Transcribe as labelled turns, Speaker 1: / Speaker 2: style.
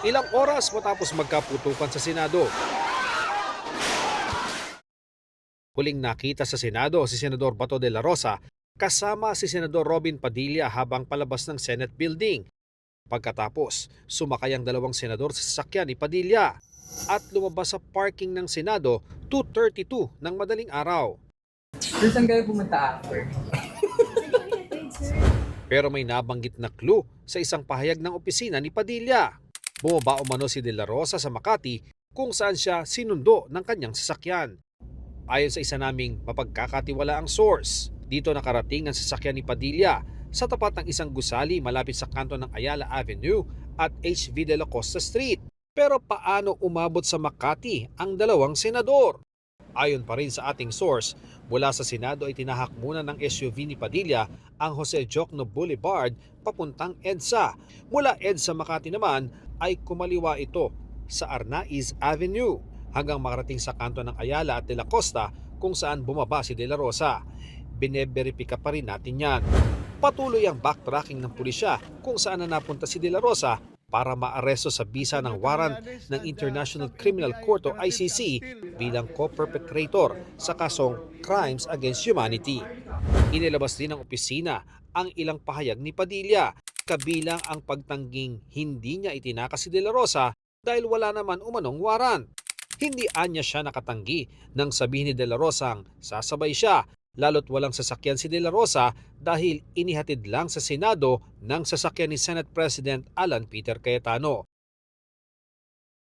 Speaker 1: Ilang oras matapos magkaputukan sa Senado, huling nakita sa Senado si Senador Bato de la Rosa kasama si Senador Robin Padilla habang palabas ng Senate building. Pagkatapos, sumakay ang dalawang senador sa sasakyan ni Padilla at lumabas sa parking ng Senado 2:32 ng madaling araw.
Speaker 2: Sir, saan kayo pumunta after?
Speaker 1: Pero may nabanggit na clue sa isang pahayag ng opisina ni Padilla. Bumaba umano si De La Rosa sa Makati kung saan siya sinundo ng kanyang sasakyan. Ayon sa isa naming mapagkakatiwalaang source, dito nakarating ang sasakyan ni Padilla sa tapat ng isang gusali malapit sa kanto ng Ayala Avenue at HV de la Costa Street. Pero paano umabot sa Makati ang dalawang senador? Ayon pa rin sa ating source, mula sa Senado ay tinahak muna ng SUV ni Padilla ang Jose Jocno Boulevard papuntang EDSA. Mula EDSA Makati naman ay kumaliwa ito sa Arnaiz Avenue hanggang makarating sa kanto ng Ayala at De La Costa kung saan bumaba si De La Rosa. Bineberipika pa rin natin yan. Patuloy ang backtracking ng pulisya kung saan na napunta si De La Rosa para maaresto sa bisa ng warrant ng International Criminal Court o ICC bilang co-perpetrator sa kasong Crimes Against Humanity. Inilabas din ng opisina ang ilang pahayag ni Padilla, kabilang ang pagtangging hindi niya itinakas si De La Rosa dahil wala naman umanong warrant. Hindi anya siya nakatanggi nang sabihin ni De La Rosa ang sasabay siya, lalo't walang sasakyan si De La Rosa dahil inihatid lang sa Senado ng sasakyan ni Senate President Alan Peter Cayetano.